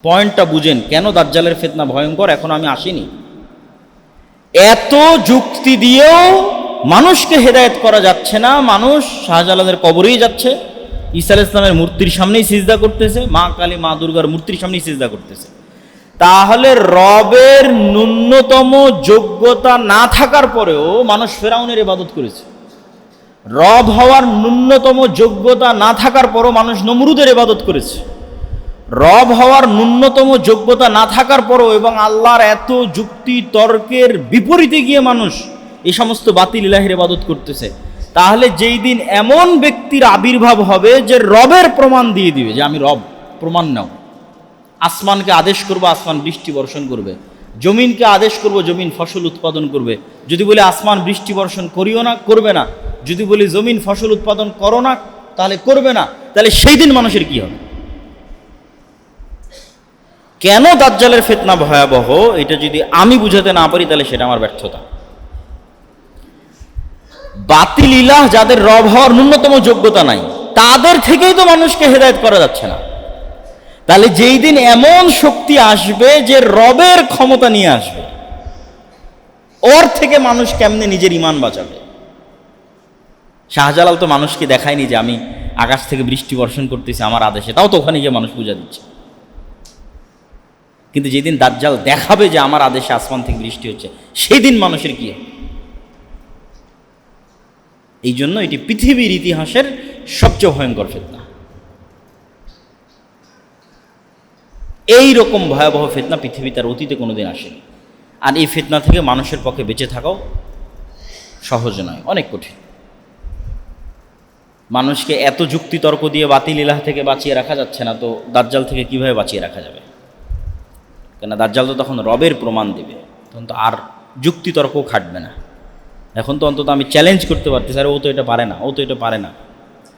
পয়েন্টটা বুঝেন কেন দাজ্জালের ফিতনা ভয়ঙ্কর। এখন আমি আসিনি, এত যুক্তি দিয়েও মানুষকে হেদায়েত করা যাচ্ছে না। মানুষ শাহজালালের কবরেই যাচ্ছে, ঈসা আলাইহিস সালামের মূর্তির সামনেই সিজদা করতেছে, মা কালী মা দুর্গার মূর্তির সামনেই সিজদা করতেছে। তাহলে রবের ন্যূনতম যোগ্যতা না থাকার পরেও মানুষ ফেরাউনের ইবাদত করেছে। রব হওয়ার ন্যূনতম যোগ্যতা না থাকার পরও মানুষ নমরুদের ইবাদত করেছে। রব হওয়ার ন্যূনতম যোগ্যতা না থাকার পরও এবং আল্লাহর এত যুক্তি তর্কের বিপরীতে গিয়ে মানুষ এই সমস্ত বাতিল ইলাহির ইবাদত করতেছে। তাহলে যেই দিন এমন ব্যক্তির আবির্ভাব হবে যে রবের প্রমাণ দিয়ে দিবে যে আমি রব, প্রমাণ নাও। আসমানকে আদেশ করবো, আসমান বৃষ্টি বর্ষণ করবে। জমিনকে আদেশ করব, জমিন ফসল উৎপাদন করবে। যদি বলি আসমান বৃষ্টি বর্ষণ করিও না, করবে না। যদি বলি জমিন ফসল উৎপাদন করো না, তাহলে করবে না। তাহলে সেই দিন মানুষের কি হবে? কেন দাজ্জালের ফিতনা ভয়াবহ, এটা যদি আমি বুঝাতে না পারি তাহলে সেটা আমার ব্যর্থতা। বাতিল ইলাহ যাদের রব হওয়ার ন্যূনতম যোগ্যতা নাই, তাদের থেকেই তো মানুষকে হেদায়েত করা যাচ্ছে না। তাহলে যেই দিন এমন শক্তি আসবে যে রবের ক্ষমতা নিয়ে আসবে, ওর থেকে মানুষ কেমনে নিজের ঈমান বাঁচাবে? শাহজালাল তো মানুষকে দেখায়নি যে আমি আকাশ থেকে বৃষ্টি বর্ষণ করতেছি আমার আদেশে, তাও তো ওখানে গিয়ে মানুষ পূজা দিচ্ছে। কিন্তু যেদিন দাজ্জাল দেখাবে যে আমার আদেশে আসমান থেকে বৃষ্টি হচ্ছে, সেই দিন মানুষের কি হবে? এই জন্য এটি পৃথিবীর ইতিহাসের সবচেয়ে ভয়ঙ্কর ফিতনা। এই রকম ভয়াবহ ফিতনা পৃথিবী তার অতীতে কোনোদিন আসেনি। আর এই ফিতনা থেকে মানুষের পক্ষে বেঁচে থাকাও সহজ নয়, অনেক কঠিন। মানুষকে এত যুক্তি তর্ক দিয়ে বাতিল ইলাহ থেকে বাঁচিয়ে রাখা যাচ্ছে না, তো দাজ্জাল থেকে কিভাবে বাঁচিয়ে রাখা যাবে? কেন দাজ্জাল তো তখন রবের প্রমাণ দেবে, তখন তো আর যুক্তি তর্ক খাটবে না। এখন তো অন্তত আমি চ্যালেঞ্জ করতে পারতেছি, আরে ও তো এটা পারে না, ও তো এটা পারে না।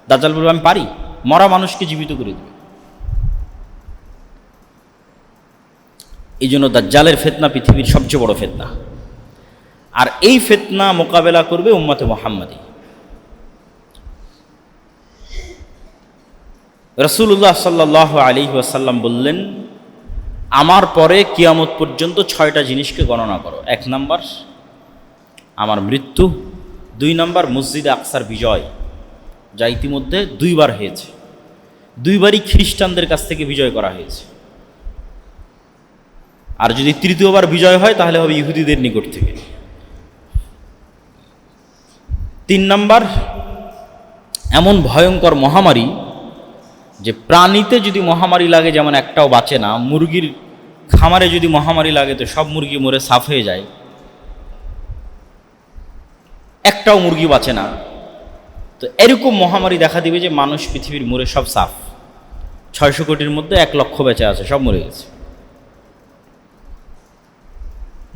দাজ্জাল বলবে আমি পারি, মরা মানুষকে জীবিত করে দেবে। এই জন্য দাজ্জালের ফিতনা পৃথিবীর সবচেয়ে বড় ফিতনা। আর এই ফিতনা মোকাবেলা করবে উম্মতে মুহাম্মাদি। রাসূলুল্লাহ সাল্লাল্লাহু আলাইহি ওয়াসাল্লাম বললেন, আমার পরে কিয়ামত পর্যন্ত 6টা জিনিসকে গণনা করো। 1 নাম্বার আমার মৃত্যু, 2 নাম্বার মসজিদে আকসার বিজয়, যা ইতিমধ্যে 2 বার হয়েছে। 2 বারই খ্রিস্টানদের কাছ থেকে বিজয় করা হয়েছে। আর যদি 3য় বার বিজয় হয় তাহলে হবে ইহুদিদের নিকট থেকে। 3 নাম্বার এমন ভয়ঙ্কর মহামারী যে প্রাণীতে যদি মহামারী লাগে যেমন একটাও বাঁচে না, মুরগির খামারে যদি মহামারী লাগে তো সব মুরগি মরে সাফ হয়ে যায়, একটাও মুরগি বাঁচে না। তো এরকম মহামারী দেখা দিবে যে মানুষ পৃথিবীর মরে সব সাফ। 600 কোটির মধ্যে 1 লক্ষ বেঁচে আছে, সব মরে গেছে।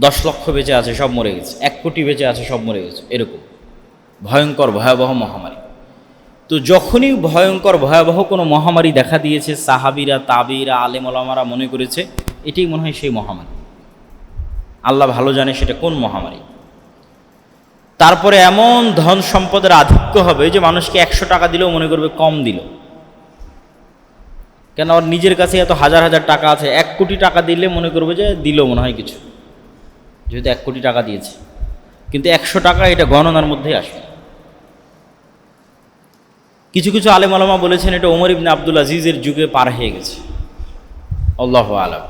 10 লক্ষ বেঁচে আছে, সব মরে গেছে। 1 কোটি বেঁচে আছে, সব মরে গেছে। এরকম ভয়ঙ্কর ভয়াবহ মহামারী। তো যখনই ভয়ঙ্কর ভয়াবহ কোনো মহামারী দেখা দিয়েছে, সাহাবীরা, তাবিরা, আলেম ওলামারা মনে করেছে এটাই মনে হয় সেই মহামারী। আল্লাহ ভালো জানে সেটা কোন মহামারী। তারপরে এমন ধন সম্পদের আধিক্য হবে যে মানুষকে 100 টাকা দিলেও মনে করবে কম দিল। কেন? ওর নিজের কাছে এত হাজার হাজার টাকা আছে, 1 কোটি টাকা দিলে মনে করবে যে দিল মনে হয় কিছু, যেহেতু 1 কোটি টাকা দিয়েছে। কিন্তু 100 টাকা এটা গণনার মধ্যেই আসবে। কিছু কিছু আলেম ওলামা বলেছেন এটা ওমর ইবনে আব্দুল আজিজের যুগে পার হয়ে গেছে। আল্লাহু আলাম।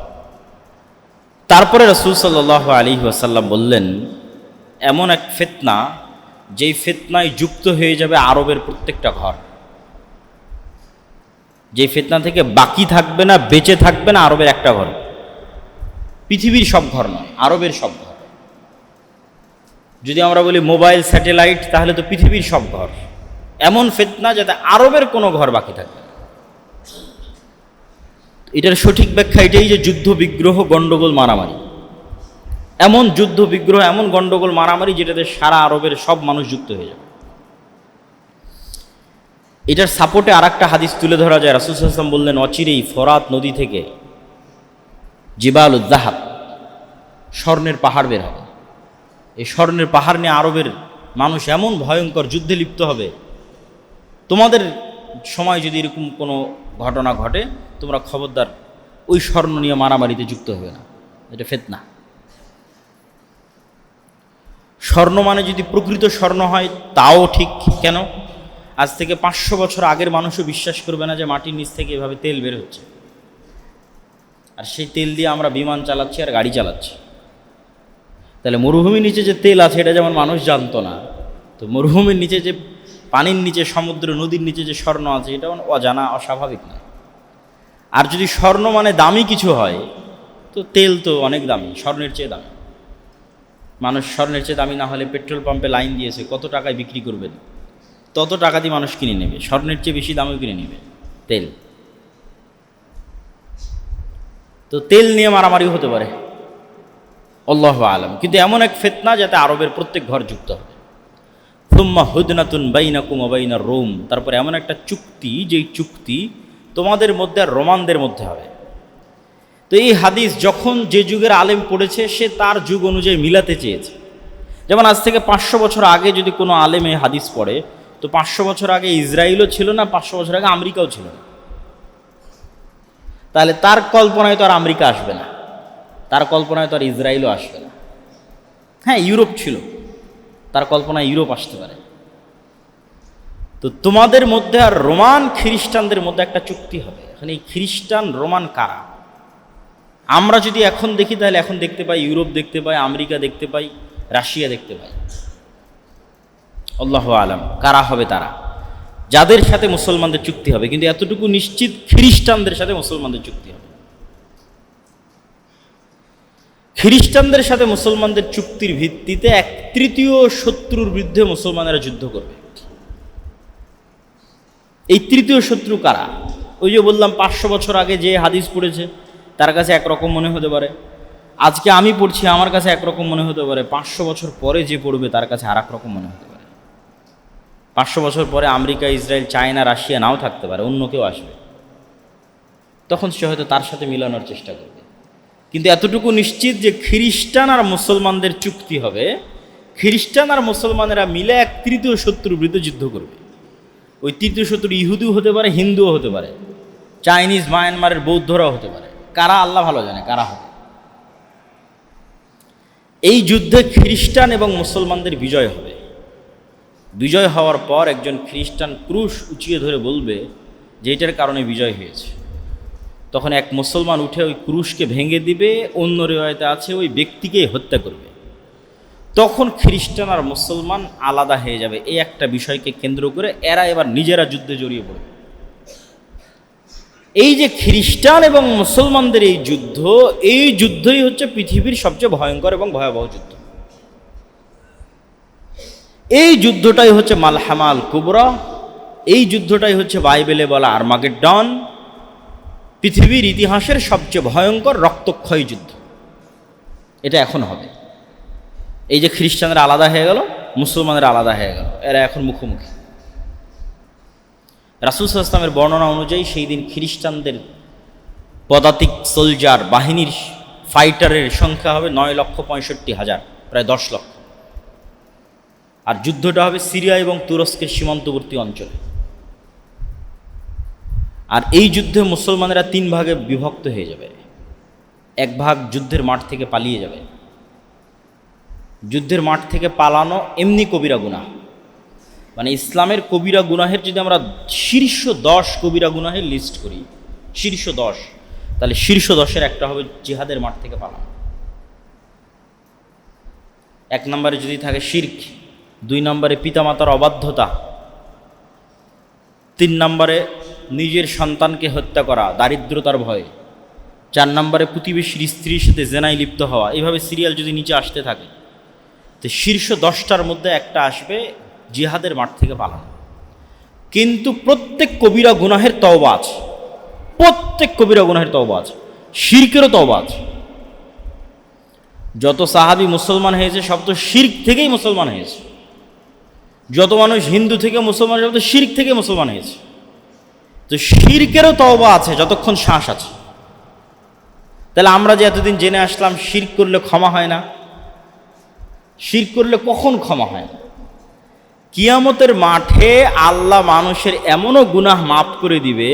তারপরে রাসূল সাল্লাল্লাহু আলাইহি ওয়াসাল্লাম বললেন, এমন এক ফিতনা যেই ফিতনায় যুক্ত হয়ে যাবে আরবের প্রত্যেকটা ঘর। যেই ফিতনা থেকে বাকি থাকবে না, বেঁচে থাকবে না আরবের একটা ঘর। পৃথিবীর সব ঘর নয়, আরবের সব ঘর। যদি আমরা বলি মোবাইল, স্যাটেলাইট, তাহলে তো পৃথিবীর সব ঘর। এমন ফিতনা যাতে আরবের কোনো ঘর বাকি থাকবে না। এটার সঠিক ব্যাখ্যা এটাই যে যুদ্ধ বিগ্রহ, গণ্ডগোল, মারামারি। এমন যুদ্ধ বিগ্রহ, এমন গণ্ডগোল, মারামারি যেটাতে সারা আরবের সব মানুষ যুক্ত হয়ে যাবে। এটার সাপোর্টে আর একটা হাদিস তুলে ধরা যায়। রাসূল সাল্লাল্লাহু আলাইহি ওয়াসাল্লাম বললেন, অচিরেই ফরাত নদী থেকে জিবালুজ যাহাব, স্বর্ণের পাহাড় বের হবে। এই স্বর্ণের পাহাড় নিয়ে আরবের মানুষ এমন ভয়ঙ্কর যুদ্ধে লিপ্ত হবে, তোমাদের সময় যদি এরকম কোনো ঘটনা ঘটে তোমরা খবরদার ওই স্বর্ণ নিয়ে মারামারিতে যুক্ত হবে না, এটা ফিতনা। স্বর্ণ মানে যদি প্রকৃত স্বর্ণ হয় তাও ঠিক। কেন? আজ থেকে 500 বছর আগের মানুষও বিশ্বাস করবে না যে মাটির নিচ থেকে এভাবে তেল বের হচ্ছে, আর সেই তেল দিয়ে আমরা বিমান চালাচ্ছি আর গাড়ি চালাচ্ছি। তাহলে মরুভূমির নিচে যে তেল আছে এটা যেমন মানুষ জানতো না, তো মরুভূমির নিচে যে পানির নিচে, সমুদ্র নদীর নিচে যে স্বর্ণ আছে এটা অজানা, অস্বাভাবিক না। আর যদি স্বর্ণ মানে দামি কিছু হয়, তো তেল তো অনেক দামি, স্বর্ণের চেয়ে দামি। মানুষ স্বর্ণের চেয়ে দামি না হলে পেট্রোল পাম্পে লাইন দিয়েছে, কত টাকায় বিক্রি করবেন, তত টাকা দিয়ে মানুষ কিনে নেবে, স্বর্ণের চেয়ে বেশি দামেও কিনে নেবে তেল। তো তেল নিয়ে মারামারি হতে পারে, আল্লাহু আলাম। কিন্তু এমন এক ফিতনা যাতে আরবের প্রত্যেক ঘর যুক্ত হবে। সুম্মা হুদনাতুন বাইনাকুম ওয়া বাইনার রোম, তারপরে এমন একটা চুক্তি, যেই চুক্তি তোমাদের মধ্যে আর রোমানদের মধ্যে হবে। তো এই হাদিস যখন যে যুগের আলেম পড়েছে সে তার যুগ অনুযায়ী মিলাতে চেয়েছে। যেমন আজ থেকে 500 বছর আগে যদি কোনো আলেম এই হাদিস পড়ে, তো 500 বছর আগে ইসরায়েলও ছিল না, 500 বছর আগে আমেরিকাও ছিল না। তাহলে তার কল্পনায় তো আর আমেরিকা আসবে না, তার কল্পনায় তো আর ইসরায়েলও আসবে না। হ্যাঁ, ইউরোপ ছিল, তার কল্পনায় ইউরোপ আসতে পারে। তো তোমাদের মধ্যে আর রোমান খ্রিস্টানদের মধ্যে একটা চুক্তি হবে। এখন এই খ্রিস্টান রোমান কারা? আমরা যদি এখন দেখি তাহলে এখন দেখতে পাই ইউরোপ দেখতে পাই, আমেরিকা দেখতে পাই, রাশিয়া দেখতে পাই। আল্লাহু আলাম কারা হবে তারা, যাদের সাথে মুসলমানদের চুক্তি হবে। কিন্তু এতটুকু নিশ্চিত, খ্রিস্টানদের সাথে মুসলমানদের চুক্তি হবে। খ্রিস্টানদের সাথে মুসলমানদের চুক্তির ভিত্তিতে 1/3 শত্রুর বিরুদ্ধে মুসলমানেরা যুদ্ধ করবে। এই তৃতীয় শত্রু কারা? ওই যে বললাম 500 বছর আগে যে হাদিস পড়েছে তার কাছে একরকম মনে হতে পারে, আজকে আমি পড়ছি আমার কাছে একরকম মনে হতে পারে, 500 বছর পরে যে পড়বে তার কাছে আর এক রকম মনে হতে পারে। 500 বছর পরে আমেরিকা, ইসরায়েল, চায়না, রাশিয়া নাও থাকতে পারে, অন্য কেউ আসবে, তখন সে হয়তো তার সাথে মিলানোর চেষ্টা করবে। কিন্তু এতটুকু নিশ্চিত যে খ্রিস্টান আর মুসলমানদের চুক্তি হবে, খ্রিস্টান আর মুসলমানেরা মিলে 1/3 শত্রুর বিরুদ্ধে যুদ্ধ করবে। ওই তৃতীয় শত্রু ইহুদিও হতে পারে, হিন্দুও হতে পারে, চাইনিজ, মায়ানমারের বৌদ্ধরাও হতে পারে। কারা আল্লাহ ভালো জানে কারা হবে। এই যুদ্ধে খ্রিস্টান এবং মুসলমানদের বিজয় হবে। বিজয় হওয়ার পর একজন খ্রিস্টান ক্রুশ উঁচিয়ে ধরে বলবে যে এটার কারণে বিজয় হয়েছে। তখন এক মুসলমান উঠে ওই ক্রুশকে ভেঙে দিবে, অন্য রিওয়ায়েতে আছে ওই ব্যক্তিকেই হত্যা করবে। তখন খ্রিস্টান আর মুসলমান আলাদা হয়ে যাবে। এই একটা বিষয়কে কেন্দ্র করে এরা এবার নিজেরা যুদ্ধে জড়িয়ে পড়বে। এই যে খ্রিস্টান এবং মুসলমানদের এই যুদ্ধ, এই যুদ্ধই হচ্ছে পৃথিবীর সবচেয়ে ভয়ঙ্কর এবং ভয়াবহ যুদ্ধ। এই যুদ্ধটাই হচ্ছে মালহামাল কুবরা, এই যুদ্ধটাই হচ্ছে বাইবেলে বলা আর্মাগেড্ডন, পৃথিবীর ইতিহাসের সবচেয়ে ভয়ঙ্কর রক্তক্ষয়ী যুদ্ধ। এটা এখন হবে। এই যে খ্রিস্টানরা আলাদা হয়ে গেল, মুসলমানরা আলাদা হয়ে গেল, এরা এখন মুখোমুখি। রাসূল সাল্লাল্লাহু আলাইহি ওয়াসাল্লামের বর্ণনা অনুযায়ী সেই দিন খ্রিস্টানদের পদাতিক সোলজার বাহিনীর ফাইটারের সংখ্যা হবে 9,65,000, প্রায় 10 লক্ষ। আর যুদ্ধটা হবে সিরিয়া এবং তুরস্কের সীমান্তবর্তী অঞ্চলে। আর এই যুদ্ধে মুসলমানেরা 3 ভাগে বিভক্ত হয়ে যাবে। এক ভাগ যুদ্ধের মাঠ থেকে পালিয়ে যাবে। যুদ্ধের মাঠ থেকে পালানো এমনি কবিরা গুনাহ, মানে ইসলামের কবিরা গুনাহের যদি আমরা শীর্ষ 10 কবিরা গুনাহের লিস্ট করি, শীর্ষ 10, তাহলে শীর্ষ 10-এর একটা হবে জিহাদের মাঠ থেকে পালানো। 1 নম্বরে যদি থাকে শিরক, 2 নম্বরে পিতামাতার অবাধ্যতা, 3 নম্বরে নিজের সন্তানকে হত্যা করা দারিদ্রতার ভয়ে, 4 নম্বরে প্রতিবেশীর স্ত্রীর সাথে জেনায় লিপ্ত হওয়া। এইভাবে সিরিয়াল যদি নিচে আসতে থাকে, তো শীর্ষ 10টার মধ্যে একটা আসবে জিহাদের মাঠ থেকে পালানো। কিন্তু প্রত্যেক কবিরা গুনাহের তওবা আছে, প্রত্যেক কবিরা গুনাহের তওবা আছে, শিরকেরও তওবা আছে। যত সাহাবী মুসলমান হয়েছে সব তো শিরক থেকেই মুসলমান হয়েছে। যত মানুষ হিন্দু থেকে মুসলমান সব তো শিরক থেকে মুসলমান হয়েছে। তো শিরকেরও তওবা আছে যতক্ষণ শ্বাস আছে। তাহলে আমরা যে এতদিন জেনে আসলাম শিরক করলে ক্ষমা হয় না, শিরক করলে কখন ক্ষমা হয় না? কিয়ামতের মাঠে আল্লাহ মানুষের এমনও গুনাহ মাফ করে দিবে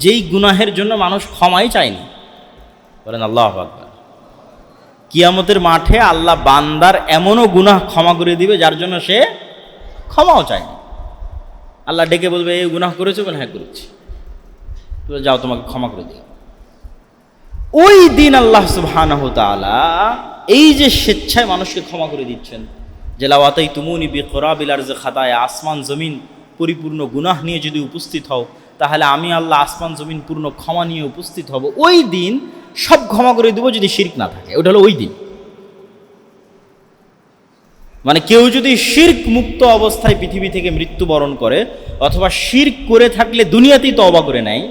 যেই গুনাহের জন্য মানুষ ক্ষমাই চায়নি। বলেন আল্লাহু আকবার। কিয়ামতের মাঠে আল্লাহ বান্দার এমনও গুনাহ ক্ষমা করে দিবে যার জন্য সে ক্ষমাও চায়নি। আল্লাহ ডেকে বলবে, এই গুনাহ করেছো? বলে হ্যাঁ করেছি। তুমি যাও, তোমাকে ক্ষমা করে দিই। ওই দিন আল্লাহ সুবহানাহু ওয়া তাআলা এই যে স্বেচ্ছায় মানুষকে ক্ষমা করে দিচ্ছেন, যে লাওয়াতাই তুমুনি বিকরাবিল আরজি খাতায়া, আসমান জমিন পরিপূর্ণ গুনাহ নিয়ে যদি উপস্থিত হও, তাহলে আমি আল্লাহ আসমান জমিন পূর্ণ ক্ষমা নিয়ে উপস্থিত হব। ওই দিন সব ক্ষমা করে দেবো যদি শিরক না থাকে। ওটা হলো ওই দিন। মানে কেউ যদি শিরক মুক্ত অবস্থায় পৃথিবী থেকে মৃত্যুবরণ করে, অথবা শিরক করে থাকলে দুনিয়াতেই তওবা করে নেয়,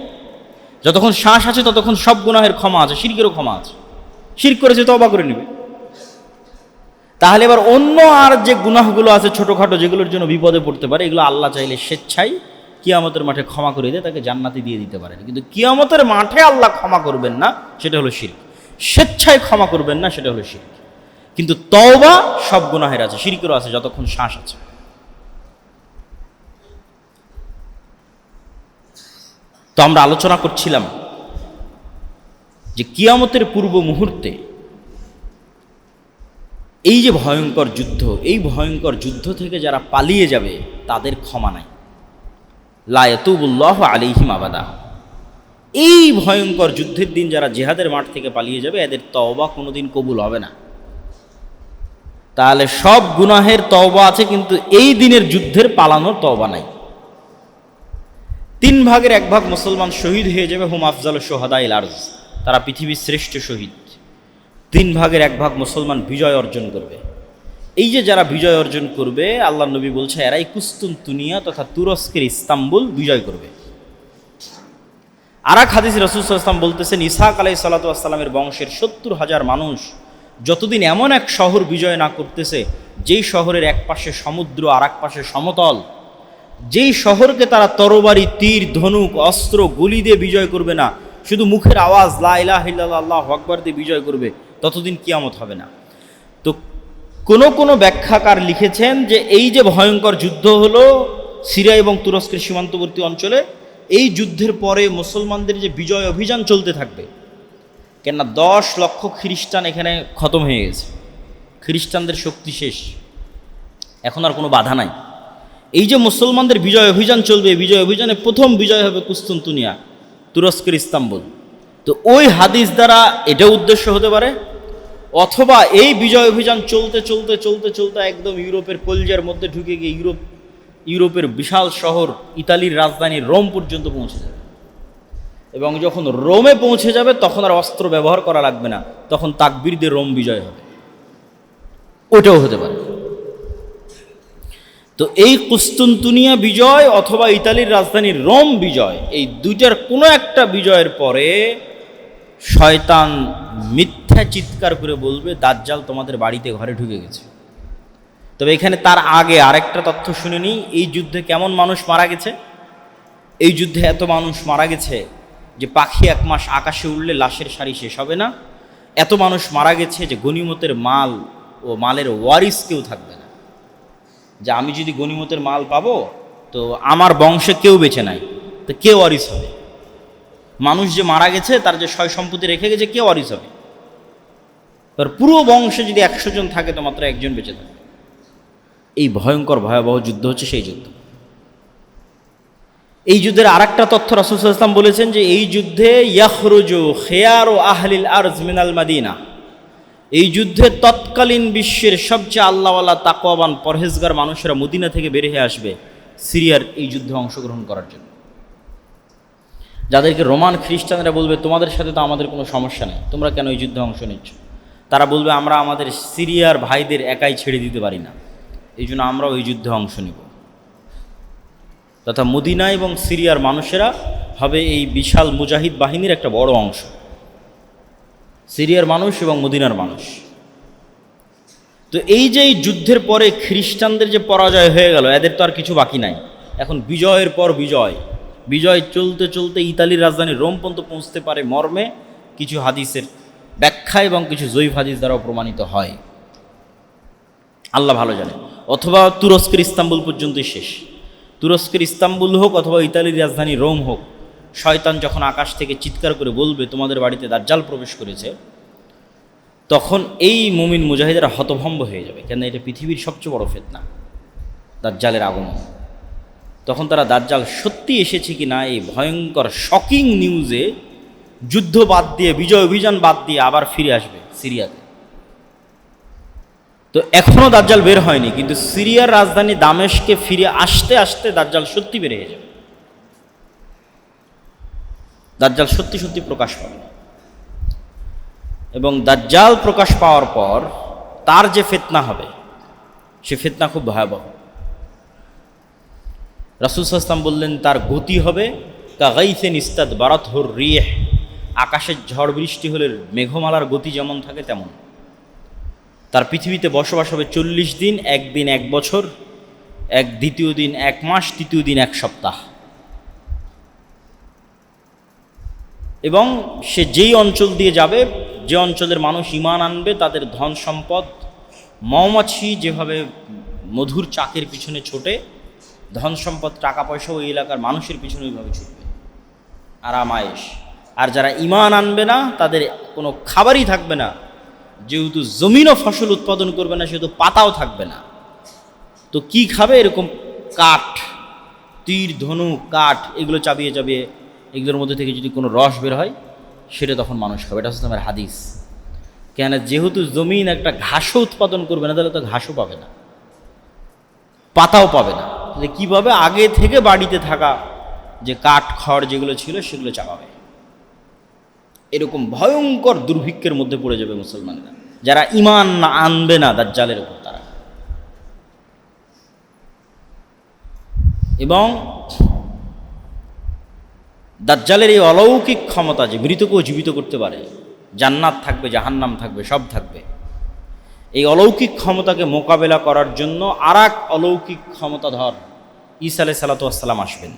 যতক্ষণ শ্বাস আছে ততক্ষণ সব গুনাহের ক্ষমা আছে, শিরকেরও ক্ষমা আছে। শিরক করেছে, তওবা করে নেবে। তাহলে এবার অন্য আর যে গুনাহগুলো আছে ছোটোখাটো, যেগুলোর জন্য বিপদে পড়তে পারে, এগুলো আল্লাহ চাইলে স্বেচ্ছায় কিয়ামতের মাঠে ক্ষমা করে দিয়ে তাকে জান্নাতে দিয়ে দিতে পারেন। কিন্তু কিয়ামতের মাঠে আল্লাহ ক্ষমা করবেন না, সেটা হলো শিরক। স্বেচ্ছায় ক্ষমা করবেন না, সেটা হলো শিরক। কিন্তু তওবা সব গুনাহের আছে, শিরকেরও আছে, যতক্ষণ শ্বাস আছে। তো আমরা আলোচনা করছিলাম যে কিয়ামতের পূর্ব মুহূর্তে এই যে ভয়ঙ্কর যুদ্ধ, এই ভয়ঙ্কর যুদ্ধ থেকে যারা পালিয়ে যাবে তাদের ক্ষমা নাই। লা ইয়াতুবুল্লাহু আলাইহিম আবাদা। এই ভয়ঙ্কর যুদ্ধের দিন যারা জিহাদের মাঠ থেকে পালিয়ে যাবে, এদের তওবা কোনোদিন কবুল হবে না। তাহলে সব গুনাহের তওবা আছে, কিন্তু এই দিনের যুদ্ধের পালানোর তওবা নাই। 3 ভাগের 1 ভাগ মুসলমান শহীদ হয়ে যাবে, হুম আফজালুশ শুহাদাইল আরজ, তারা পৃথিবীর শ্রেষ্ঠ শহীদ। 3 ভাগের 1 ভাগ মুসলমান বিজয় অর্জন করবে। এই যে যারা বিজয় অর্জন করবে, আল্লাহ নবী বলছে এরাই কুস্তুনতুনিয়া তথা তুরস্কের ইস্তাম্বুল বিজয় করবে। আর এক হাদিস রাসূল সাল্লাল্লাহু আলাইহি ওয়াসাল্লাম বলতেছেন, ইসহাক আলাইহিস সালাতু ওয়াস সালামের বংশের 70,000 মানুষ যতদিন এমন এক শহর বিজয় না করতেছে, যেই শহরের এক পাশে সমুদ্র আর এক পাশে সমতল, যেই শহরকে তারা তরবারি, তীর, ধনুক, অস্ত্র, গুলি দিয়ে বিজয় করবে না, শুধু মুখের আওয়াজ লা ইলাহা ইল্লাল্লাহ আল্লাহু আকবার দিয়ে বিজয় করবে, ততদিন কিয়ামত হবে না। তো কোনো ব্যাখ্যাকার লিখেছেন যে এই যে ভয়ঙ্কর যুদ্ধ হলো সিরিয়া এবং তুরস্কের সীমান্তবর্তী অঞ্চলে, এই যুদ্ধের পরে মুসলমানদের যে বিজয় অভিযান চলতে থাকবে, কেননা 10 লক্ষ খ্রিস্টান এখানে খতম হয়ে গেছে, খ্রিস্টানদের শক্তি শেষ, এখন আর কোনো বাধা নাই। এই যে মুসলমানদের বিজয় অভিযান চলবে, বিজয় অভিযানে প্রথম বিজয় হবে কুস্তুনতুনিয়া, তুরস্কের ইস্তাম্বুল। তো ওই হাদিস দ্বারা এটা উদ্দেশ্য হতে পারে, অথবা এই বিজয় অভিযান চলতে চলতে চলতে চলতে একদম ইউরোপের কলজার মধ্যে ঢুকে গিয়ে ইউরোপের বিশাল শহর ইতালির রাজধানী রোম পর্যন্ত পৌঁছে যাবে, এবং যখন রোমে পৌঁছে যাবে তখন আর অস্ত্র ব্যবহার করা লাগবে না, তখন তাকবীর দিয়ে রোম বিজয় হবে। ওটাও হতে পারে। তো এই কুস্তুনতুনিয়া বিজয় অথবা ইতালির রাজধানী রোম বিজয়, এই দুইটার কোনো একটা বিজয়ের পরে শয়তান মিথ্যা চিৎকার করে বলবে, দাজ্জাল তোমাদের বাড়িতে ঘরে ঢুকে গেছে। তবে এখানে তার আগে আরেকটা তথ্য শুনে নিই, এই যুদ্ধে কেমন মানুষ মারা গেছে। এই যুদ্ধে এত মানুষ মারা গেছে যে পাখি 1 মাস আকাশে উড়লে লাশের সারি শেষ হবে না। এত মানুষ মারা গেছে যে গনিমতের মাল ও মালের ওয়ারিস কেউ থাকবে না, যে আমি যদি গনিমতের মাল পাবো তো আমার বংশে কেউ বেঁচে নাই, তো কে ওয়ারিস হবে? মানুষ যে মারা গেছে তার যে সয় সম্পত্তি রেখে গেছে, কে ওয়ারিস হবে? এবার পুরো বংশে যদি 100 জন থাকে তো মাত্র 1 জন বেঁচে থাকে। এই ভয়ঙ্কর ভয়াবহ যুদ্ধ হচ্ছে সেই যুদ্ধ। এই যুদ্ধের আরেকটা তথ্য রাসূল সাল্লাল্লাহু আলাইহি ওয়াসাল্লাম বলেছেন যে এই যুদ্ধে ইয়াখরুজু খিয়ারু আহলিল আরজ মিনাল মাদিনা, এই যুদ্ধে তৎকালীন বিশ্বের সবচেয়ে আল্লাহওয়ালা তাকওয়াবান পরহেজগার মানুষেরা মদিনা থেকে বের হয়ে আসবে সিরিয়ার এই যুদ্ধে অংশগ্রহণ করার জন্য। যাদেরকে রোমান খ্রিস্টানরা বলবে তোমাদের সাথে তো আমাদের কোনো সমস্যা নেই, তোমরা কেন এই যুদ্ধে অংশ নিচ্ছ, তারা বলবে আমরা আমাদের সিরিয়ার ভাইদের একাই ছেড়ে দিতে পারি না, এই জন্য আমরাও এই যুদ্ধে অংশ নিব। তথা মদিনা এবং সিরিয়ার মানুষেরা হবে এই বিশাল মুজাহিদ বাহিনীর একটা বড় অংশ, সিরিয়ার মানুষ এবং মদিনার মানুষ। তো এই যে এই যুদ্ধের পরে খ্রিস্টানদের যে পরাজয় হয়ে গেল, এদের তো আর কিছু বাকি নাই, এখন বিজয়ের পর বিজয়, বিজয় চলতে চলতে ইতালির রাজধানী রোম পর্যন্ত পৌঁছতে পারে মর্মে কিছু হাদিসের ব্যাখ্যা এবং কিছু জয়ীফ হাদিস দ্বারাও প্রমাণিত হয়, আল্লাহ ভালো জানে। অথবা তুরস্কের ইস্তাম্বুল পর্যন্তই শেষ, তুরস্কের ইস্তাম্বুল হোক অথবা ইতালির রাজধানী রোম হোক, শয়তান যখন আকাশ থেকে চিৎকার করে বলবে তোমাদের বাড়িতে দাজ্জাল প্রবেশ করেছে, তখন এই মুমিন মুজাহিদেরা হতভম্ব হয়ে যাবে, কেন এটা পৃথিবীর সবচেয়ে বড় ফিতনা দাজ্জালের আগমন। তখন তারা দাজ্জাল সত্যি এসেছে কি না এই ভয়ঙ্কর শকিং নিউজে যুদ্ধ বাদ দিয়ে, বিজয় অভিযান বাদ দিয়ে আবার ফিরে আসবে সিরিয়াতে। তো এখনও দাজ্জাল বের হয়নি, কিন্তু সিরিয়ার রাজধানী দামেশকে ফিরে আসতে আসতে দাজ্জাল সত্যি বের হয়ে যাবে। দাজ্জাল সত্যি সত্যি প্রকাশ পাবে, এবং দাজ্জাল প্রকাশ পাওয়ার পর তার যে ফিতনা হবে সে ফিতনা খুব ভয়াবহ। রাসূল সাল্লাল্লাহু আলাইহি ওয়াসাল্লাম বললেন তার গতি হবে কাগাইসিন ইস্তাদবারাতহুর রিহ, আকাশের ঝড় বৃষ্টি হলে মেঘমালার গতি যেমন থাকে তেমন। তার পৃথিবীতে বসবাস হবে 40 দিন, একদিন 1 বছর, দ্বিতীয় দিন 1 মাস, তৃতীয় দিন 1 সপ্তাহ। এবং সে যেই অঞ্চল দিয়ে যাবে, যে অঞ্চলের মানুষ ঈমান আনবে, তাদের ধন সম্পদ মৌমাছি যেভাবে মধুর চাকের পিছনে ছোটে, ধন সম্পদ টাকা পয়সা ওই এলাকার মানুষের পিছনে ওইভাবে ছুটবে, আরাম আয়েশ। আর যারা ঈমান আনবে না তাদের কোনো খাবারই থাকবে না, যেহেতু জমিনও ফসল উৎপাদন করবে না, সেহেতু পাতাও থাকবে না। তো কি খাবে? এরকম কাঠ, তীর ধনু কাঠ, এগুলো চাবিয়ে চাবিয়ে এগুলোর মধ্যে থেকে যদি কোনো রস বের হয় সেটা তখন মানুষ খাবে। এটা হচ্ছে আমার হাদিস। কেন? যেহেতু জমিন একটা ঘাসও উৎপাদন করবে না, তাহলে তো ঘাসও পাবে না, পাতাও পাবে না। তাহলে কী পাবে? আগে থেকে বাড়িতে থাকা যে কাঠ খড় যেগুলো ছিল সেগুলো চাপাবে। এরকম ভয়ঙ্কর দুর্ভিক্ষের মধ্যে পড়ে যাবে মুসলমানরা, যারা ঈমান না আনবে না দাজ্জালের উপর তারা। এবং দাজ্জালের এই অলৌকিক ক্ষমতা যে মৃতকেও জীবিত করতে পারে, জান্নাত থাকবে, জাহান্নাম থাকবে, সব থাকবে। এই অলৌকিক ক্ষমতাকে মোকাবেলা করার জন্য আর এক অলৌকিক ক্ষমতাধর ঈসা আলাইহিস সালাতু ওয়াস সালাম আসবেন,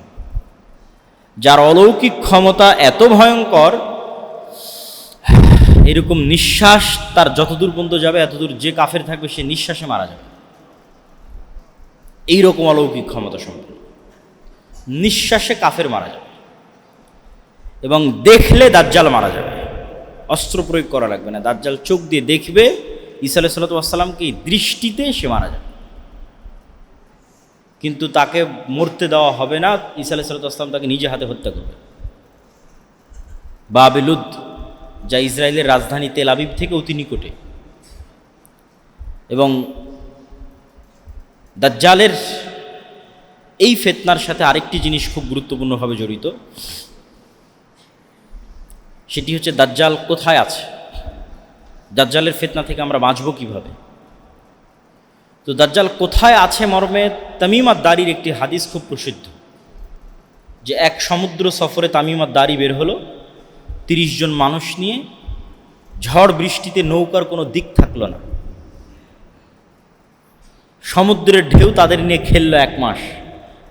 যার অলৌকিক ক্ষমতা এত ভয়ঙ্কর, এরকম নিঃশ্বাস তার যতদূর পর্যন্ত যাবে এতদূর যে কাফের থাকবে সে নিঃশ্বাসে মারা যাবে। এইরকম অলৌকিক ক্ষমতা সম্পন্ন, নিঃশ্বাসে কাফের মারা যাবে। এবং দেখলে দাজ্জাল মারা যাবে, অস্ত্র প্রয়োগ করা লাগবে না। দাজ্জাল চোখ দিয়ে দেখবে ঈসা আলাইহিস সালাতু ওয়াস সালামকে, দৃষ্টিতে সে মারা যাবে। কিন্তু তাকে মরতে দেওয়া হবে না, ঈসা আলাইহিস সালাতু ওয়াস সালাম তাকে নিজে হাতে হত্যা করবে। বাবিলুদ, যা ইসরায়েলের রাজধানী তেল আবিব থেকে অতি নিকটে। এবং দাজ্জালের এই ফিতনার সাথে আরেকটি জিনিস খুব গুরুত্বপূর্ণভাবে জড়িত, সেটি হচ্ছে দাজ্জাল কোথায় আছে, দাজ্জালের ফিতনা থেকে আমরা বাঁচব কীভাবে। তো দাজ্জাল কোথায় আছে মর্মে তামিম আদ-দারির একটি হাদিস খুব প্রসিদ্ধ, যে এক সমুদ্র সফরে তামিম আদ-দারি বের হলো 30 জন মানুষ নিয়ে। ঝড় বৃষ্টিতে নৌকার কোনো দিক থাকলো না, সমুদ্রের ঢেউ তাদের নিয়ে খেললো 1 মাস।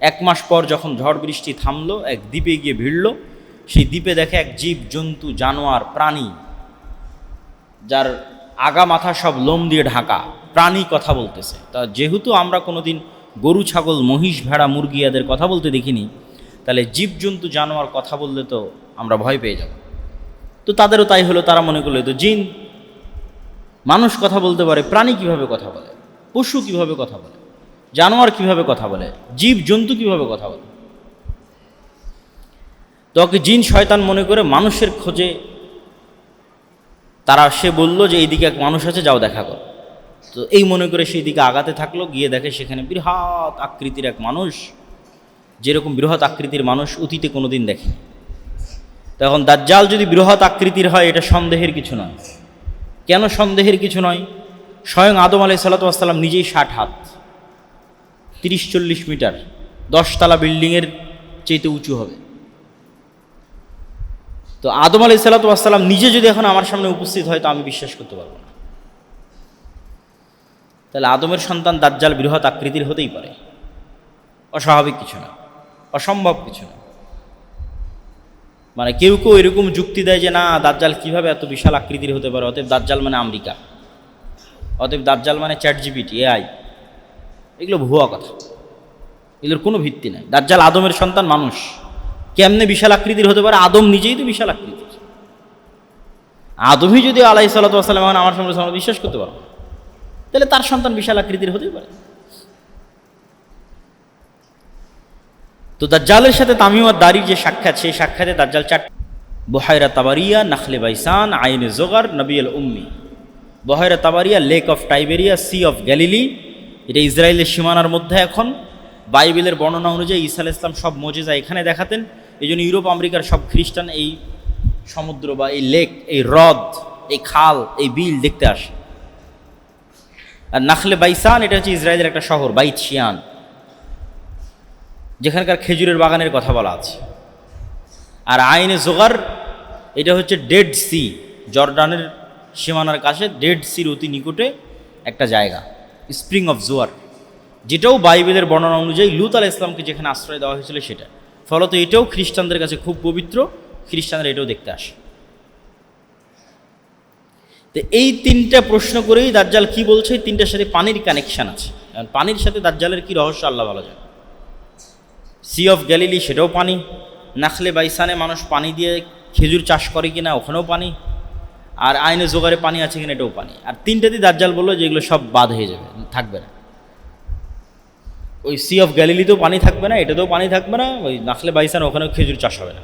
1 মাস পর যখন ঝড় বৃষ্টি থামলো, এক দ্বীপে গিয়ে ভিড়ল। সেই দ্বীপে দেখে এক জীব জন্তু জানোয়ার প্রাণী, যার আগা মাথা সব লোম দিয়ে ঢাকা, প্রাণী কথা বলতেছে। তা যেহেতু আমরা কোনোদিন গরু ছাগল মহিষ ভেড়া মুরগি এদের কথা বলতে দেখিনি, তাহলে জীবজন্তু জানোয়ার কথা বললে তো আমরা ভয় পেয়ে যাব। তো তাদেরও তাই হলো, তারা মনে করলো তো জিন। মানুষ কথা বলতে পারে, প্রাণী কিভাবে কথা বলে, পশু কিভাবে কথা বলে, জানোয়ার কিভাবে কথা বলে, জীব জন্তু কিভাবে কথা বলে। তো ওকে জিন শয়তান মনে করে মানুষের খোঁজে সে বলল যে এইদিকে এক মানুষ আছে, যাও দেখা করো। তো এই মনে করে সেই দিকে আগাতে থাকলো, গিয়ে দেখে সেখানে বৃহৎ আকৃতির এক মানুষ, যেরকম বৃহৎ আকৃতির মানুষ অতীতে কোনোদিন দেখেনি। তখন দাজ্জাল যদি বৃহৎ আকৃতির হয় এটা সন্দেহের কিছু নয়। কেন সন্দেহের কিছু নয়? স্বয়ং আদম আলাইহিস সালাতু ওয়াস সালাম নিজেই 60 হাত, 30-40 মিটার, 10 তলা বিল্ডিংয়ের চেয়ে উঁচু হবে। তো আদম আলাইহিস সালাতু ওয়াস সালাম নিজে যদি এখন আমার সামনে উপস্থিত হয়, তো আমি বিশ্বাস করতে পারবো না। তাহলে আদমের সন্তান দাজ্জাল বৃহৎ আকৃতির হতেই পারে, অস্বাভাবিক কিছু না, অসম্ভব কিছু না। মানে কেউ কেউ এরকম যুক্তি দেয় যে না, দাজ্জাল কিভাবে এত বিশাল আকৃতির হতে পারে, অতএব দাজ্জাল মানে আমেরিকা, অতএব দাজ্জাল মানে চ্যাটজিপিটি, এআই। এগুলো ভুয়া কথা, এগুলোর কোনো ভিত্তি নেই। দাজ্জাল আদমের সন্তান, মানুষ, কেমনে বিশাল আকৃতির হতে পারে? আদম নিজেই তো বিশাল আকৃতির। আদমই যদি আলাইহিস সালাতু ওয়াস সালাম আমার সামনে বিশ্বাস করতে পারো, তাহলে তার সন্তান বিশাল আকৃতির হতেই পারে। তো দাজ্জালের সাথে তামিম আর দারির যে সাক্ষাৎ, সেই সাক্ষাতে দাজ্জাল বহায়রা তাবারিয়া, নাখলে বাইসান, আইনে জোগার, নবী আল উম্মি। বহায়রা তাবারিয়া lake of Tiberias, sea of Galilee, এটা ইসরায়েলের সীমানার মধ্যে। এখন বাইবেলের বর্ণনা অনুযায়ী ঈসা আলাইহিস সালাম সব মুজিজা এখানে দেখাতেন। এই জন্য ইউরোপ আমেরিকার সব খ্রিস্টান এই সমুদ্র বা এই লেক, এই হ্রদ, এই খাল, এই বিল দেখতে আসে। আর নাখলে বাইসান এটা হচ্ছে ইসরায়েলের একটা শহর, বাইত শিয়ান, যেখানকার খেজুরের বাগানের কথা বলা আছে। আর আইনে জোগার এটা হচ্ছে ডেড সি, জর্ডানের সীমানার কাছে ডেড সির অতি নিকটে একটা জায়গা, স্প্রিং অফ জোয়ার, যেটাও বাইবেলের বর্ণনা অনুযায়ী লূত আলাইহিস সালামকে যেখানে আশ্রয় দেওয়া হয়েছিল সেটা। ফলত এটাও খ্রিস্টানদের কাছে খুব পবিত্র, খ্রিস্টানরা এটাও দেখতে আসে। তো এই তিনটা প্রশ্ন করেই দাজ্জাল কি বলছে, তিনটার সাথে পানির কানেকশান আছে। পানির সাথে দাজ্জালের কি রহস্য আল্লাহ ভালো জানে। সি অফ গ্যালিলি সেটাও পানি, নাখলে বাইসানে মানুষ পানি দিয়ে খেজুর চাষ করে কিনা ওখানেও পানি, আর আইনে জোগাড়ে পানি আছে কিনা এটাও পানি। আর তিনটাতেই দাজ্জাল বললো যে এগুলো সব বাদ হয়ে যাবে, থাকবে না। ওই সি অফ গ্যালিলিতেও পানি থাকবে না, এটাতেও পানি থাকবে না, ওই নাখলে বাইসান ওখানেও খেজুর চাষ হবে না।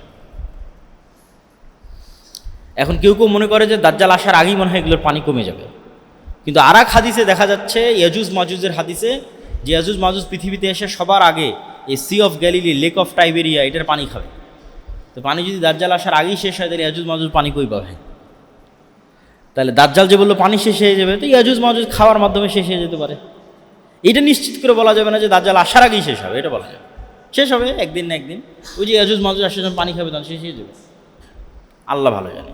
এখন কেউ কেউ মনে করে যে দাজ্জাল আসার আগেই মনে হয় এগুলোর পানি কমে যাবে, কিন্তু আর এক হাদিসে দেখা যাচ্ছে, ইয়াজুজ মাজুজের হাদিসে, যে ইয়াজুজ মাজুজ পৃথিবীতে এসে সবার আগে এই sea of Galilee, lake of Tiberias এটার পানি খাবে। তো পানি যদি দাজ্জাল আসার আগেই শেষ হয়, তাহলে ইয়াজুজ মাজুজ পানি কই পাবে? তাহলে দাজ্জাল যে বললো পানি শেষ হয়ে যাবে, তো ইয়াজুজ মাজুজ খাওয়ার মাধ্যমে শেষ হয়ে যেতে পারে। এটা নিশ্চিত করে বলা যাবে না যে দাজ্জাল আসার আগেই শেষ হবে, এটা বলা যাবে। শেষ হবে একদিন না একদিন, ওই যে ইয়াজুজ মাজুজ আসার জন্য পানি খাবে, তখন শেষ হয়ে যাবে, আল্লাহ ভালো জানে।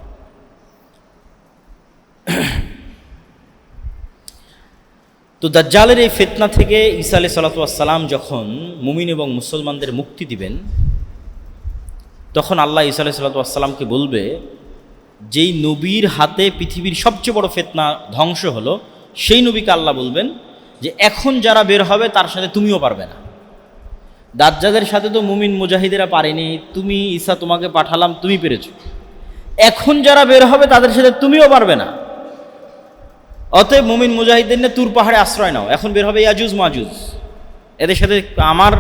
তো দাজ্জালের এই ফিতনা থেকে ঈসা আলাইহিস সালাতু ওয়াস সালাম যখন মুমিন এবং মুসলমানদের মুক্তি দিবেন, তখন আল্লাহ ঈসা আলাইহিস সালাতু ওয়াস সালামকে বলবে, যেই নবীর হাতে পৃথিবীর সবচেয়ে বড় ফিতনা ধ্বংস হলো, সেই নবীকে আল্লাহ বলবেন যে এখন যারা বের হবে তার সাথে তুমিও পারবে না। দাজ্জালের সাথে তো মুমিন মুজাহিদেরা পারেনি, তুমি ঈসা তোমাকে পাঠালাম, তুমি পেরেছো। এখন যারা বের হবে তাদের সাথে তুমিও পারবে না। অতএব মুমিন মুজাহিদের নিয়ে তুর পাহাড়ে আশ্রয় নাও, এখন বের হবে ইয়াজুজ মাজুজ, এদের সাথে আমার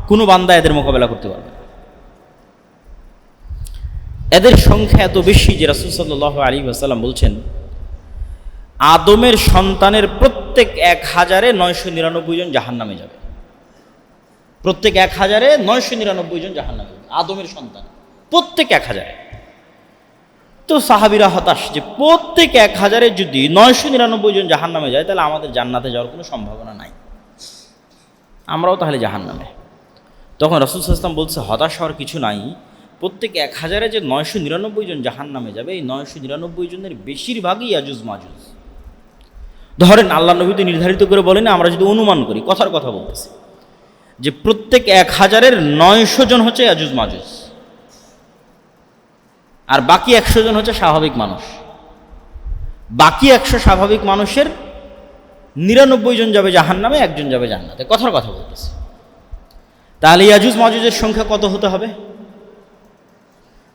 কোনো বান্দা এদের মোকাবেলা করতে পারবে না। এদের সংখ্যা এত বেশি যে রাসূল সাল্লাল্লাহু আলাইহি ওয়াসাল্লাম বলছেন, আদমের সন্তানের প্রত্যেক 1000-এ 999 জন জাহান্নামে যাবে। প্রত্যেক 1000-এ 999 জন জাহান্নামে যাবে, আদমের সন্তান প্রত্যেক 1000-এ। তো সাহাবীরা হতাশ যে প্রত্যেক 1000-এ যদি 999 জন জাহান্নামে যায়, তাহলে আমাদের জান্নাতে যাওয়ার কোনো সম্ভাবনা নাই, আমরাও তাহলে জাহান্নামে। তখন রাসূল সাল্লাল্লাহু আলাইহি ওয়াসাল্লাম বলছে, হতাশ হওয়ার কিছু নাই। প্রত্যেক 1000-এ যে 999 জন জাহান্নামে যাবে, এই 999 জনের বেশিরভাগই ইয়াজুজ মাজুজ। ধরেন আল্লাহ নবী তো নির্ধারিত করে বলেন, আমরা যদি অনুমান করি, কথার কথা বলতেছি, যে প্রত্যেক 1000-এর 900 জন হচ্ছে ইয়াজুজ মাজুজ, আর বাকি 100 জন হচ্ছে স্বাভাবিক মানুষ। বাকি 100 স্বাভাবিক মানুষের 99 জন যাবে জাহান্নামে, 1 জন যাবে জান্নাতে, কথার কথা বলতেছে। তাহলে ইয়াজুজ মাজুজের সংখ্যা কত হতে হবে?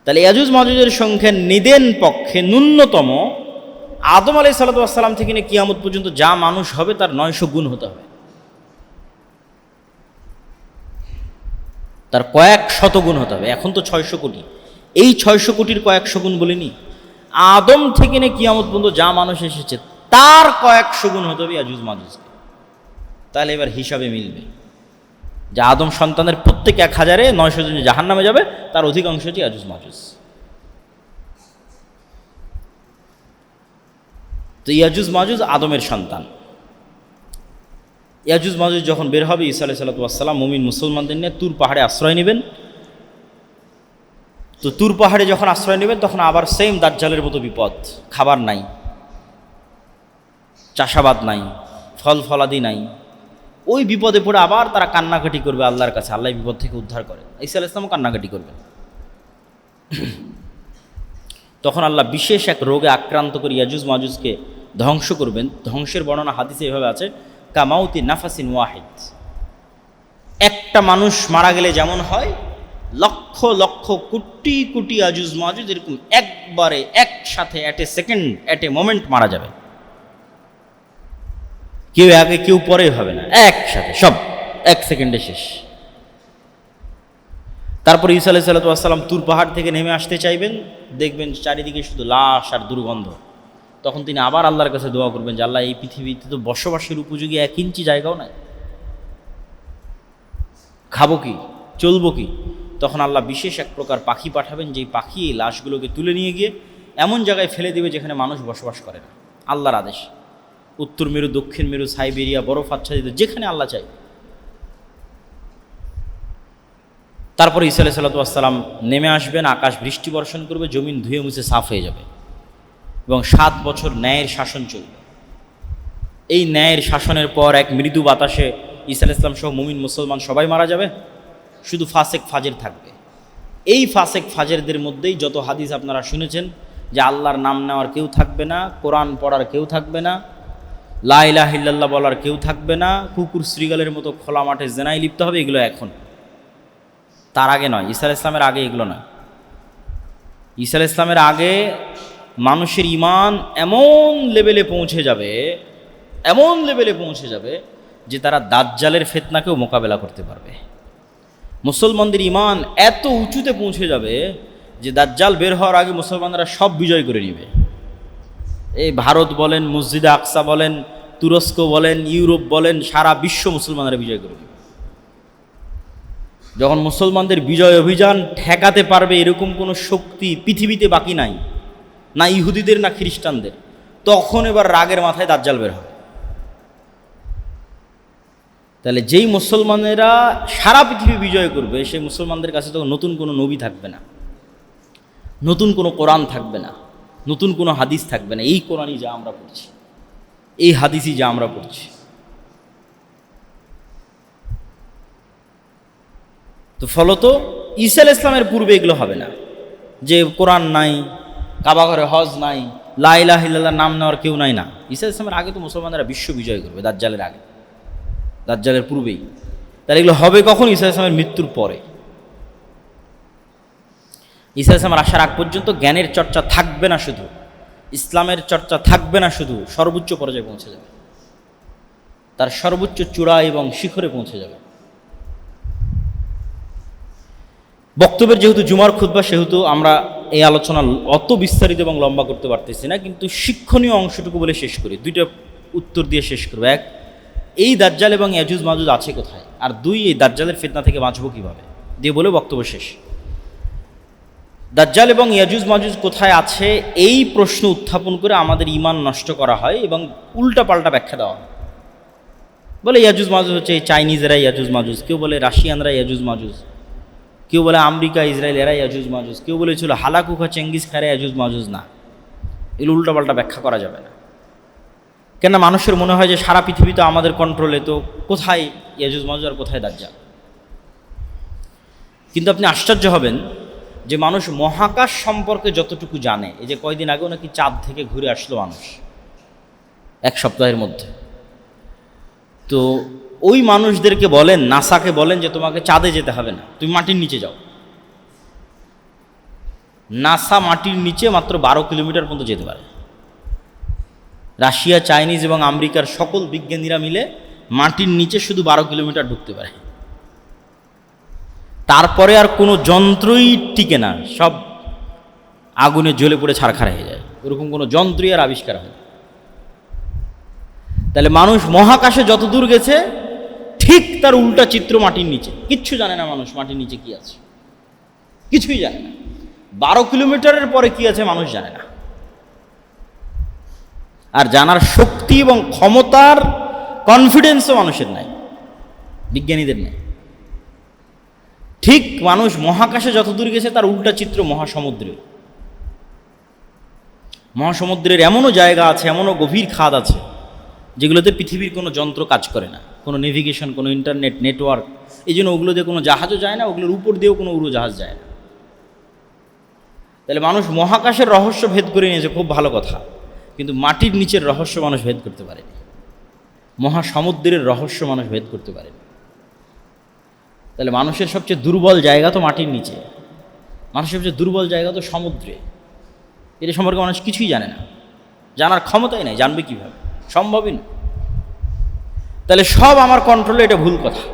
তাহলে ইয়াজুজ মাজুজের সংখ্যা নিদেন পক্ষে ন্যূনতম আদম আলাইহিস সালাতু ওয়াস সালাম থেকে নিয়ে কিয়ামত পর্যন্ত যা মানুষ হবে তার 900 গুণ হতে হবে, তার কয়েক শত গুণ হতে হবে। এখন তো 600 কোটি, এই 600 কোটির কয়েকশো গুণ বলিনি, আদম থেকে নিয়ে কিয়ামত পর্যন্ত যা মানুষ এসেছে তার কয়েকশো গুণ হতে হবে ইয়াজুজ মাজুজকে। তাহলে এবার হিসাবে মিলবে যে আদম সন্তানের প্রত্যেক 1000-এ 900 জন জাহান্নামে যাবে, তার অধিকাংশ হচ্ছে ইয়াজুজ মাজুজ। তো ইয়াজুজ মাজুজ আদমের সন্তান। ইয়াজুজ মাজুজ যখন বের হবে, ঈসা আলাইহিস সালাতু ওয়াস সালাম মুমিন মুসলমানদের নিয়ে তুর পাহাড়ে আশ্রয় নেবেন। তো তুর পাহাড়ে যখন আশ্রয় নেবেন, তখন আবার সেম দাজ্জালের মতো বিপদ, খাবার নাই, চাষাবাদ নাই, ফল ফলাদি নাই। ওই বিপদে পড়ে আবার তারা কান্নাকাটি করবে আল্লাহর কাছে, আল্লাহ বিপদ থেকে উদ্ধার করে। ঈসা আলাইহিস সালামও কান্নাকাটি করবেন। তখন আল্লাহ বিশেষ এক রোগে আক্রান্ত করে ইয়াজুজ মাজুজকে ধ্বংস করবেন। ধ্বংসের বর্ণনা হাদিসে এভাবে আছে, কামাউতি নাফাসিন ওয়াহিদ, একটা মানুষ মারা গেলে যেমন হয়, লক্ষ লক্ষ কোটি কোটি আজুজ মাজুজ এরকম একবারে একসাথে at a second at a moment মারা যাবে। কেউ আগে কেউ পরে হবে না, একসাথে সব এক সেকেন্ডে শেষ। তারপর ঈসা আলাইহিস সালাম তুর পাহাড় থেকে নেমে আসতে চাইবেন, দেখবেন চারিদিকে শুধু লাশ আর দুর্গন্ধ। তখন তিনি আবার আল্লাহর কাছে দোয়া করবেন যে আল্লাহ, এই পৃথিবীতে তো বসবাসের উপযোগী 1 ইঞ্চি জায়গাও নাই, খাবো কি, চলবো কি? তখন আল্লাহ বিশেষ এক প্রকার পাখি পাঠাবেন, যেই পাখি এই লাশগুলোকে তুলে নিয়ে গিয়ে এমন জায়গায় ফেলে দেবে যেখানে মানুষ বসবাস করে না, আল্লাহর আদেশ। উত্তর মেরু, দক্ষিণ মেরু, সাইবেরিয়া, বরফ আচ্ছাদিত, যেখানে আল্লাহ চাই। তারপরে ঈসা আলাইহিস সালাম নেমে আসবেন, আকাশ বৃষ্টি বর্ষণ করবে, জমিন ধুয়ে মুছে সাফ হয়ে যাবে এবং 7 বছর ন্যায়ের শাসন চলবে। এই ন্যায়ের শাসনের পর এক মৃদু বাতাসে ঈসা আলাইহিস সালাম সহ মুমিন মুসলমান সবাই মারা যাবে, শুধু ফাসেক ফাজের থাকবে। এই ফাসেক ফাজেরদের মধ্যেই যত হাদিস আপনারা শুনেছেন যে আল্লাহর নাম নেওয়ার কেউ থাকবে না, কোরআন পড়ার কেউ থাকবে না, লা ইলাহা ইল্লাল্লাহ বলার কেউ থাকবে না, কুকুর শ্রীগালের মতো খোলা মাঠে জেনায় লিপ্ত হবে, এগুলো এখন, তার আগে নয়। ঈসা আলাইহিস সালামের আগে এগুলো নয়। ঈসা আলাইহিস সালামের আগে মানুষের ঈমান এমন লেভেলে পৌঁছে যাবে, এমন লেভেলে পৌঁছে যাবে যে তারা দাজ্জালের ফিতনাকেও মোকাবেলা করতে পারবে। মুসলমানদের ঈমান এত উঁচুতে পৌঁছে যাবে যে দাজ্জাল বের হওয়ার আগে মুসলমানরা সব বিজয় করে নেবে। এই ভারত বলেন, মসজিদে আকসা বলেন, তুরস্ক বলেন, ইউরোপ বলেন, সারা বিশ্ব মুসলমানরা বিজয় করে নেবে। যখন মুসলমানদের বিজয় অভিযান ঠেকাতে পারবে এরকম কোনো শক্তি পৃথিবীতে বাকি নাই, না ইহুদিদের না খ্রিস্টানদের, তখন এবার রাগের মাথায় দাজ্জাল বের হবে। তাহলে যেই মুসলমানেরা সারা পৃথিবী বিজয় করবে, সেই মুসলমানদের কাছে তখন নতুন কোনো নবী থাকবে না, নতুন কোনো কোরআন থাকবে না, নতুন কোনো হাদিস থাকবে না। এই কোরআনই যা আমরা পড়ছি, এই হাদিসই যা আমরা পড়ছি। তো ফলত ঈসা আলাইহিস সালামের পূর্বে এগুলো হবে না, যে কোরআন নাই, কাবা ঘরে হজ নাই, লা ইলাহা ইল্লাল্লাহ নাম নেওয়ার কেউ নাই, না। ঈসা আলাইহিস সালামের আগে তো মুসলমানরা বিশ্ব বিজয় করবে, দাজ্জালের আগে, দাজ্জালের পূর্বেই। তাহলে এগুলো হবে কখন? ঈসা আলাইহিস সালামের মৃত্যুর পরে। ঈসা আলাইহিস সালামের আসার আগ পর্যন্ত জ্ঞানের চর্চা থাকবে না, শুধু ইসলামের চর্চা থাকবে না, শুধু সর্বোচ্চ পর্যায়ে পৌঁছে যাবে, তার সর্বোচ্চ চূড়া এবং শিখরে পৌঁছে যাবে। বক্তব্যের যেহেতু জুমার খুতবা, সেহেতু আমরা এই আলোচনা অত বিস্তারিত এবং লম্বা করতে পারতেছি না, কিন্তু শিক্ষণীয় অংশটুকু বলে শেষ করি। 2টা উত্তর দিয়ে শেষ করবো। 1, এই দাজ্জাল এবং ইয়াজুজ মাজুজ আছে কোথায়, আর 2, এই দাজ্জালের ফিতনা থেকে বাঁচবো কীভাবে, দিয়ে বলে বক্তব্য শেষ। দাজ্জাল এবং ইয়াজুজ মাজুজ কোথায় আছে এই প্রশ্ন উত্থাপন করে আমাদের ঈমান নষ্ট করা হয় এবং উল্টা পাল্টা ব্যাখ্যা দেওয়া হয়। বলে ইয়াজুজ মাজুজ হচ্ছে এই চাইনিজেরা ইয়াজুজ মাজুজ, কেউ বলে রাশিয়ানরা ইয়াজুজ মাজুজ, কেউ বলে আমেরিকা ইসরায়েল এরা ইয়াজুজ মাজুজ, কেউ বলেছিল হালাকু খা চেঙ্গিস খারে ইয়াজুজ মাজুজ। না, এগুলো উল্টাপাল্টা ব্যাখ্যা করা যাবে না। কেন মানুষের মনে হয় যে সারা পৃথিবী তো আমাদের কন্ট্রোলে, তো কোথায় ইয়াজুজ মাজুজ আর কোথায় দাজ্জাল? কিন্তু আপনি আশ্চর্য হবেন যে মানুষ মহাকাশ সম্পর্কে যতটুকু জানে, এই যে কয়দিন আগেও নাকি চাঁদ থেকে ঘুরে আসলো মানুষ 1 সপ্তাহের মধ্যে, তো ওই মানুষদেরকে বলেন, নাসাকে বলেন যে তোমাকে চাঁদে যেতে হবে না, তুমি মাটির নিচে যাও। নাসা মাটির নিচে মাত্র 12 কিলোমিটার পর্যন্ত যেতে পারে। রাশিয়া, চাইনিজ এবং আমেরিকার সকল বিজ্ঞানীরা মিলে মাটির নিচে শুধু 12 কিলোমিটার ঢুকতে পারে। তারপরে আর কোনো যন্ত্রই টিকে না, সব আগুনে জ্বলে পড়ে ছারখার হয়ে যায়। ওরকম কোনো যন্ত্রই আর আবিষ্কার হয়। তাহলে মানুষ মহাকাশে যত দূর গেছে, ঠিক তার উল্টা চিত্র মাটির নিচে। কিচ্ছু জানে না মানুষ মাটির নিচে কি আছে, কিছুই জানে না। 12 কিলোমিটারের পরে কি আছে মানুষ জানে না। আর জানার শক্তি এবং ক্ষমতার কনফিডেন্সও মানুষের নাই, বিজ্ঞানীদের নেই। ঠিক মানুষ মহাকাশে যত দূর গেছে তার উল্টা চিত্র মহাসমুদ্রের। মহাসমুদ্রের এমনও জায়গা আছে, এমনও গভীর খাদ আছে যেগুলোতে পৃথিবীর কোনো যন্ত্র কাজ করে না, কোনো নেভিগেশন, কোনো ইন্টারনেট নেটওয়ার্ক। এই জন্য ওগুলো দিয়ে কোনো জাহাজও যায় না, ওগুলোর উপর দিয়েও কোনো উড়োজাহাজ যায় না। তাহলে মানুষ মহাকাশের রহস্য ভেদ করে নিয়েছে, খুব ভালো কথা, কিন্তু মাটির নিচের রহস্য মানুষ ভেদ করতে পারেনি, মহাসমুদ্রের রহস্য মানুষ ভেদ করতে পারেনি। তাহলে মানুষের সবচেয়ে দুর্বল জায়গা তো মাটির নিচে, মানুষের সবচেয়ে দুর্বল জায়গা তো সমুদ্রে। এটা সম্পর্কে মানুষ কিছুই জানে না, জানার ক্ষমতাই নাই, জানবে কীভাবে, সম্ভবই না। তাহলে সব আমার কন্ট্রোলে, এটা ভুল কথা।